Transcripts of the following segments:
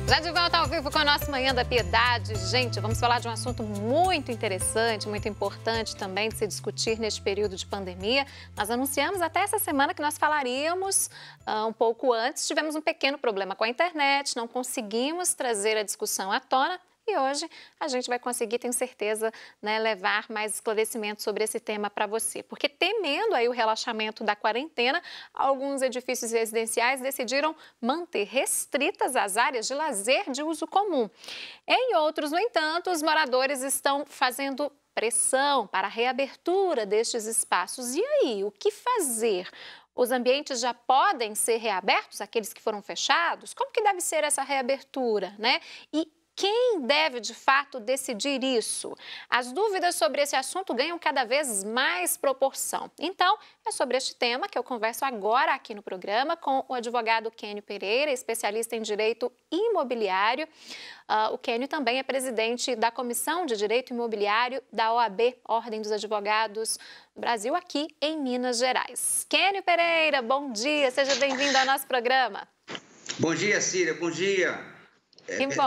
Já de volta ao vivo com a nossa Manhã da Piedade. Gente, vamos falar de um assunto muito interessante, muito importante também de se discutir neste período de pandemia. Nós anunciamos até essa semana que nós falaríamos um pouco antes. Tivemos um pequeno problema com a internet, não conseguimos trazer a discussão à tona. E hoje a gente vai conseguir, tenho certeza, né, levar mais esclarecimentos sobre esse tema para você. Porque temendo aí o relaxamento da quarentena, alguns edifícios residenciais decidiram manter restritas as áreas de lazer de uso comum. Em outros, no entanto, os moradores estão fazendo pressão para a reabertura destes espaços. E aí, o que fazer? Os ambientes já podem ser reabertos, aqueles que foram fechados? Como que deve ser essa reabertura, né? E quem deve, de fato, decidir isso? As dúvidas sobre esse assunto ganham cada vez mais proporção. Então, é sobre este tema que eu converso agora aqui no programa com o advogado Kênio Pereira, especialista em direito imobiliário. O Kênio também é presidente da Comissão de Direito Imobiliário da OAB, Ordem dos Advogados do Brasil, aqui em Minas Gerais. Kênio Pereira, bom dia, seja bem-vindo ao nosso programa. Bom dia, Cília, bom dia. Que bom.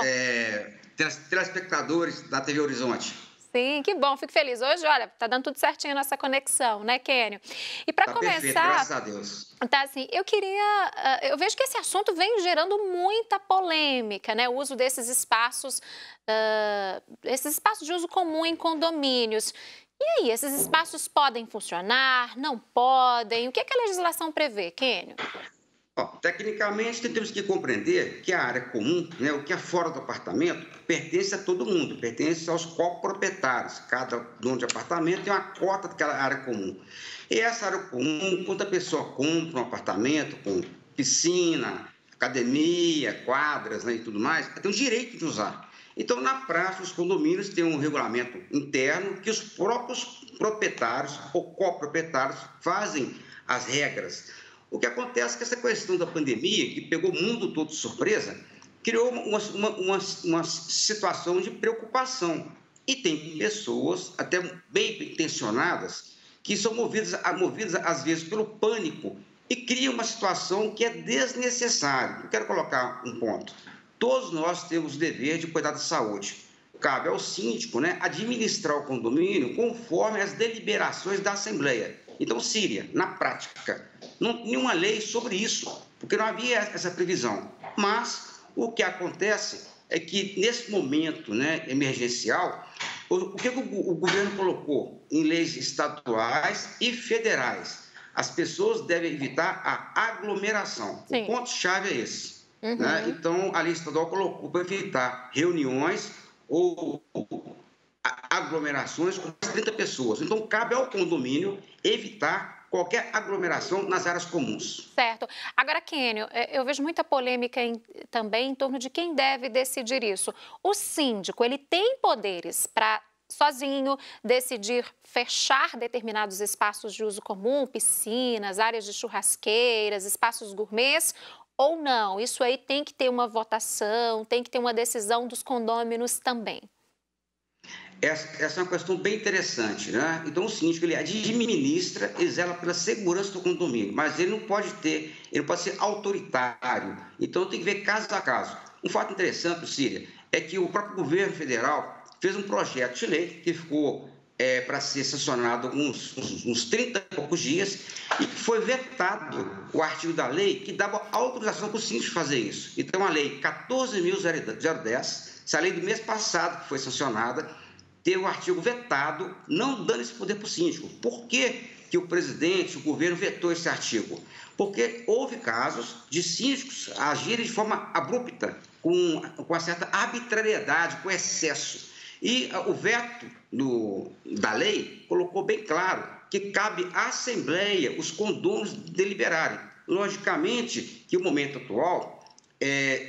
Telespectadores da TV Horizonte. Sim, que bom, fico feliz. Hoje, olha, tá dando tudo certinho a nossa conexão, né, Kênio? E para começar, perfeito, graças a Deus. Tá assim, eu vejo que esse assunto vem gerando muita polêmica, né? O uso desses espaços de uso comum em condomínios. E aí, esses espaços podem funcionar, não podem? O que é que a legislação prevê, Kênio? Tecnicamente, temos que compreender que a área comum, né, o que é fora do apartamento, pertence a todo mundo, pertence aos coproprietários. Cada dono de apartamento tem uma cota daquela área comum. E essa área comum, quando a pessoa compra um apartamento com piscina, academia, quadras, né, e tudo mais, tem o direito de usar. Então, na prática, os condomínios têm um regulamento interno que os próprios proprietários ou coproprietários fazem as regras. O que acontece é que essa questão da pandemia, que pegou o mundo todo de surpresa, criou uma situação de preocupação. E tem pessoas, até bem intencionadas, que são movidas às vezes pelo pânico e criam uma situação que é desnecessária. Eu quero colocar um ponto. Todos nós temos o dever de cuidar da saúde. Cabe ao síndico, né, administrar o condomínio conforme as deliberações da Assembleia. Então, Síria, na prática, não tinha uma lei sobre isso, porque não havia essa previsão. Mas o que acontece é que, nesse momento, né, emergencial, o que o governo colocou em leis estaduais e federais? As pessoas devem evitar a aglomeração. Sim. O ponto-chave é esse. Né? Então, a lei estadual colocou para evitar reuniões ou aglomerações com 30 pessoas. Então, cabe ao condomínio evitar qualquer aglomeração nas áreas comuns. Certo. Agora, Kênio, eu vejo muita polêmica também em torno de quem deve decidir isso. O síndico, ele tem poderes para, sozinho, decidir fechar determinados espaços de uso comum, piscinas, áreas de churrasqueiras, espaços gourmets, ou não? Isso aí tem que ter uma votação, tem que ter uma decisão dos condôminos também. Essa é uma questão bem interessante, né? Então, o síndico, ele administra e zela pela segurança do condomínio, mas ele não pode ser autoritário. Então, tem que ver caso a caso. Um fato interessante, Síria, é que o próprio governo federal fez um projeto de lei que ficou para ser sancionado uns 30 e poucos dias e que foi vetado o artigo da lei que dava autorização para o síndico fazer isso. Então, a lei 14.010, essa lei do mês passado que foi sancionada, teve o artigo vetado, não dando esse poder para o síndico. Por que o presidente, o governo vetou esse artigo? Porque houve casos de síndicos agirem de forma abrupta, com uma certa arbitrariedade, com excesso. E o veto da lei colocou bem claro que cabe à Assembleia, os condôminos deliberarem. Logicamente que o momento atual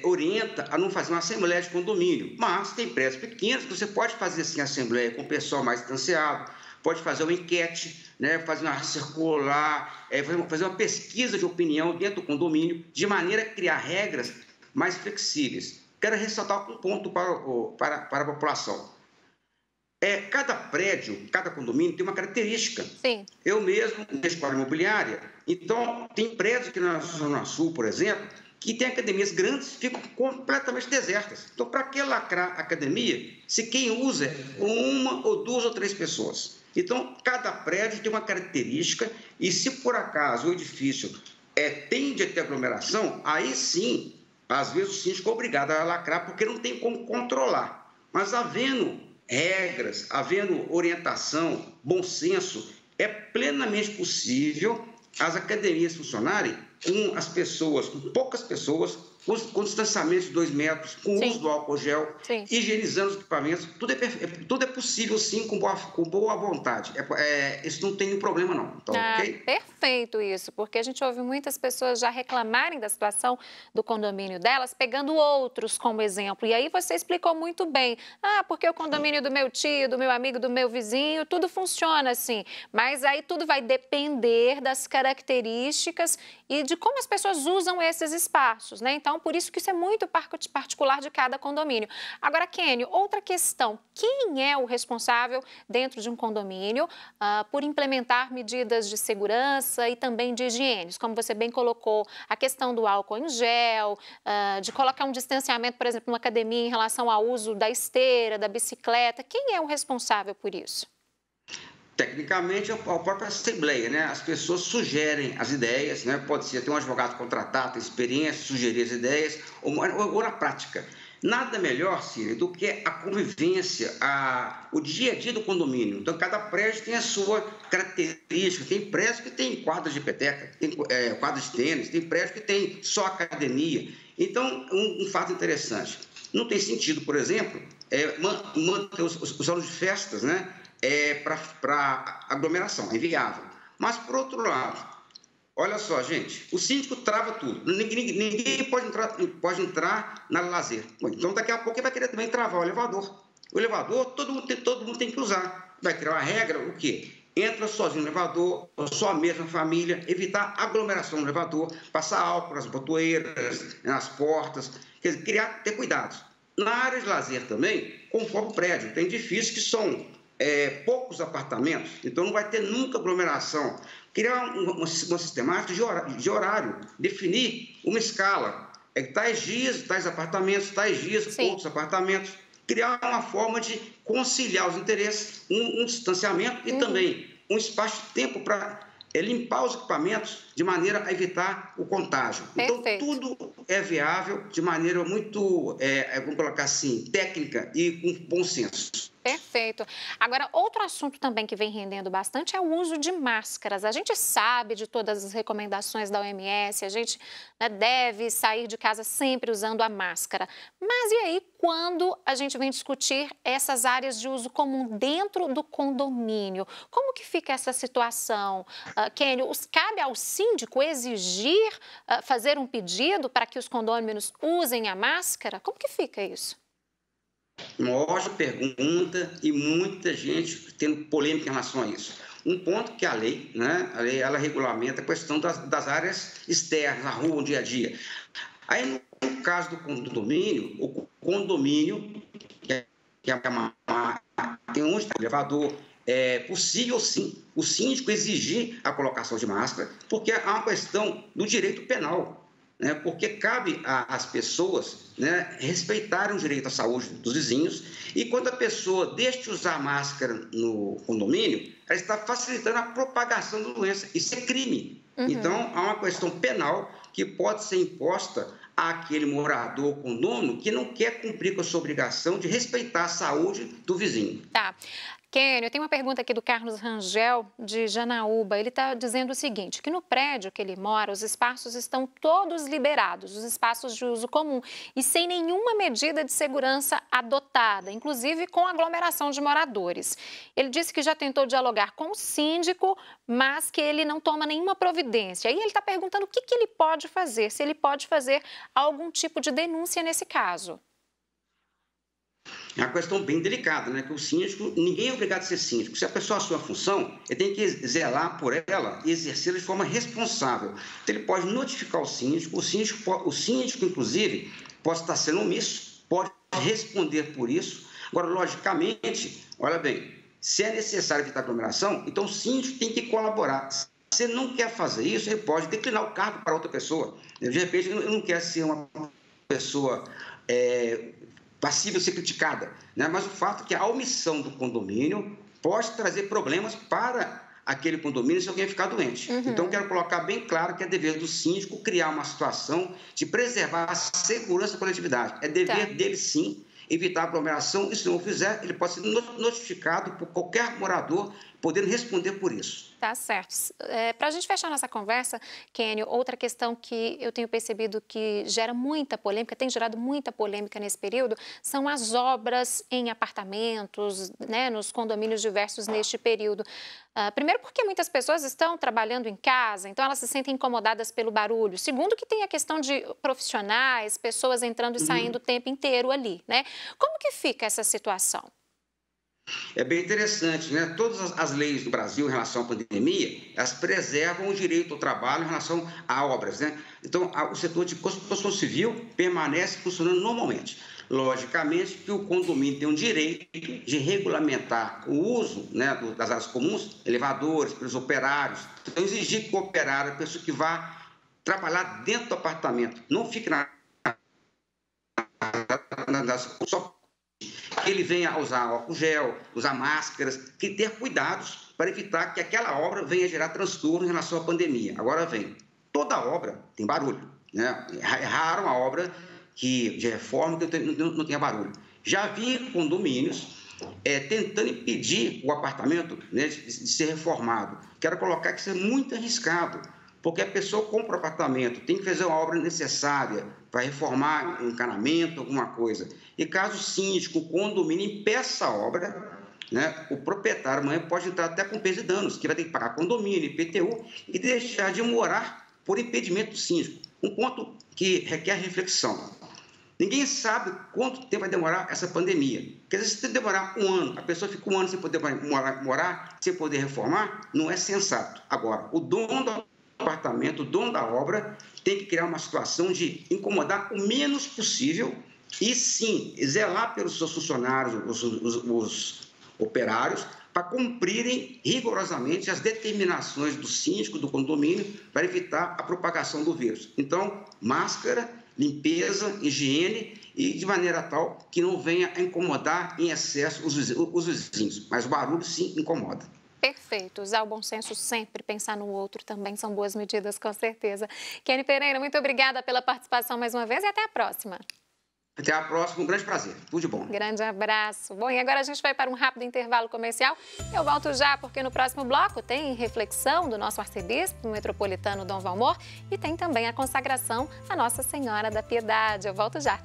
orienta a não fazer uma assembleia de condomínio, mas tem prédios pequenos que você pode fazer assim, assembleia com o pessoal mais distanciado, pode fazer uma enquete, né, fazer uma circular, fazer uma pesquisa de opinião dentro do condomínio, de maneira a criar regras mais flexíveis. Quero ressaltar um ponto para a população. Cada prédio, cada condomínio tem uma característica. Sim. Eu mesmo, na escola imobiliária, então tem prédios aqui na Zona Sul, por exemplo, que tem academias grandes, ficam completamente desertas. Então, para que lacrar a academia se quem usa é uma ou duas ou três pessoas? Então, cada prédio tem uma característica e se por acaso o edifício tende a ter aglomeração, aí sim, às vezes o síndico é obrigado a lacrar porque não tem como controlar. Mas havendo regras, havendo orientação, bom senso, é plenamente possível as academias funcionarem com as pessoas, com poucas pessoas, com distanciamento de 2 metros, com o uso do álcool gel, higienizando os equipamentos. Tudo é possível, sim, com boa vontade. Isso não tem nenhum problema, não. Então, ok? Perfeito isso, porque a gente ouve muitas pessoas já reclamarem da situação do condomínio delas, pegando outros como exemplo. E aí você explicou muito bem. Porque o condomínio do meu tio, do meu amigo, do meu vizinho, tudo funciona assim. Mas aí tudo vai depender das características e de como as pessoas usam esses espaços, né? Então, por isso que isso é muito particular de cada condomínio. Agora, Kênio, outra questão. Quem é o responsável dentro de um condomínio por implementar medidas de segurança e também de higiene? Como você bem colocou, a questão do álcool em gel, de colocar um distanciamento, por exemplo, numa academia em relação ao uso da esteira, da bicicleta. Quem é o responsável por isso? Tecnicamente, a própria Assembleia, né? As pessoas sugerem as ideias, né? Pode ser ter um advogado contratado, tem experiência, sugerir as ideias, ou na prática. Nada melhor, Cília, do que a convivência, o dia a dia do condomínio. Então, cada prédio tem a sua característica. Tem prédios que tem quadras de peteca, tem quadras de tênis, tem prédios que tem só academia. Então, um fato interessante. Não tem sentido, por exemplo, manter os salões de festas, né? Para aglomeração, é inviável. Mas, por outro lado, olha só, gente, o síndico trava tudo. Ninguém pode entrar na lazer. Bom, então, daqui a pouco ele vai querer também travar o elevador. O elevador, todo mundo tem que usar. Vai criar uma regra, o quê? Entra sozinho no elevador, só a mesma família, evitar aglomeração no elevador, passar álcool nas botoeiras, nas portas, quer dizer, ter cuidados. Na área de lazer também, conforme o prédio, tem edifícios que são poucos apartamentos, então não vai ter nunca aglomeração. Criar uma sistemática de horário, definir uma escala, tais dias, tais apartamentos, tais dias, outros apartamentos. Criar uma forma de conciliar os interesses, um distanciamento e também um espaço de tempo para limpar os equipamentos de maneira a evitar o contágio. Perfeito. Então, tudo é viável de maneira muito, vamos colocar assim, técnica e com bom senso. Perfeito. Agora, outro assunto também que vem rendendo bastante é o uso de máscaras. A gente sabe de todas as recomendações da OMS, a gente deve sair de casa sempre usando a máscara. Mas e aí, quando a gente vem discutir essas áreas de uso comum dentro do condomínio? Como que fica essa situação? Kênio, cabe ao síndico exigir, fazer um pedido para que os condôminos usem a máscara? Como que fica isso? Uma ótima pergunta e muita gente tendo polêmica em relação a isso. Um ponto que a lei, né, ela regulamenta a questão das áreas externas, na rua, no dia a dia. Aí, no caso do condomínio, o condomínio, tem um elevador, é possível, sim, o síndico exigir a colocação de máscara, porque há uma questão do direito penal. Porque cabe às pessoas, né, respeitarem o direito à saúde dos vizinhos e quando a pessoa deixa de usar máscara no condomínio, ela está facilitando a propagação da doença. Isso é crime. Então, há uma questão penal que pode ser imposta àquele morador condômino que não quer cumprir com a sua obrigação de respeitar a saúde do vizinho. Tá. Kênio, tem uma pergunta aqui do Carlos Rangel, de Janaúba. Ele está dizendo o seguinte, que no prédio que ele mora, os espaços estão todos liberados, os espaços de uso comum, e sem nenhuma medida de segurança adotada, inclusive com aglomeração de moradores. Ele disse que já tentou dialogar com o síndico, mas que ele não toma nenhuma providência. E ele está perguntando o que ele pode fazer, se ele pode fazer algum tipo de denúncia nesse caso. É uma questão bem delicada, né? Que o síndico, ninguém é obrigado a ser síndico. Se a pessoa assume a função, ele tem que zelar por ela e exercê-la de forma responsável. Então, ele pode notificar o síndico, inclusive, pode estar sendo omisso, pode responder por isso. Agora, logicamente, olha bem, se é necessário evitar aglomeração, então o síndico tem que colaborar. se ele não quer fazer isso, ele pode declinar o cargo para outra pessoa. De repente, ele não quer ser uma pessoa passível de ser criticada, né? Mas o fato é que a omissão do condomínio pode trazer problemas para aquele condomínio se alguém ficar doente. Então, quero colocar bem claro que é dever do síndico criar uma situação de preservar a segurança da coletividade. É dever dele, sim, evitar aglomeração, e se não o fizer, ele pode ser notificado por qualquer morador, podendo responder por isso. Tá certo. Para a gente fechar nossa conversa, Kênio, outra questão que eu tenho percebido que gera muita polêmica, tem gerado muita polêmica nesse período, são as obras em apartamentos, né, nos condomínios diversos neste período. Primeiro porque muitas pessoas estão trabalhando em casa, então elas se sentem incomodadas pelo barulho. Segundo que tem a questão de profissionais, pessoas entrando e saindo o tempo inteiro ali, né? Como que fica essa situação? É bem interessante, né? Todas as leis do Brasil em relação à pandemia, elas preservam o direito ao trabalho em relação a obras, né? Então, o setor de construção civil permanece funcionando normalmente. Logicamente que o condomínio tem um direito de regulamentar o uso, né, das áreas comuns, elevadores, pelos operários. Então, exigir que o operário, a pessoa que vá trabalhar dentro do apartamento, não fique só que ele venha a usar álcool gel, usar máscaras, que ter cuidados para evitar que aquela obra venha a gerar transtorno em relação à pandemia. Agora vem, toda obra tem barulho, né? É raro uma obra de reforma que não tenha barulho. Já vi condomínios tentando impedir o apartamento, né, de ser reformado. Quero colocar que isso é muito arriscado, porque a pessoa compra o apartamento, tem que fazer uma obra necessária para reformar um encanamento, alguma coisa. E caso o síndico, o condomínio impeça a obra, né, o proprietário amanhã pode entrar até com peso de danos, que vai ter que pagar condomínio, IPTU, e deixar de morar por impedimento do síndico. Um ponto que requer reflexão. Ninguém sabe quanto tempo vai demorar essa pandemia. Porque às vezes, se demorar um ano, a pessoa fica um ano sem poder morar, sem poder reformar, não é sensato. Agora, o dono do apartamento, o dono da obra, tem que criar uma situação de incomodar o menos possível e, sim, zelar pelos seus funcionários, os operários, para cumprirem rigorosamente as determinações do síndico, do condomínio, para evitar a propagação do vírus. Então, máscara, limpeza, higiene e de maneira tal que não venha a incomodar em excesso os vizinhos. Mas o barulho, sim, incomoda. Perfeito. Usar o bom senso sempre, pensar no outro também são boas medidas, com certeza. Kênio Pereira, muito obrigada pela participação mais uma vez e até a próxima. Até a próxima, um grande prazer. Tudo de bom. Grande abraço. Bom, e agora a gente vai para um rápido intervalo comercial. Eu volto já, porque no próximo bloco tem reflexão do nosso arcebispo metropolitano Dom Valmor e tem também a consagração à Nossa Senhora da Piedade. Eu volto já.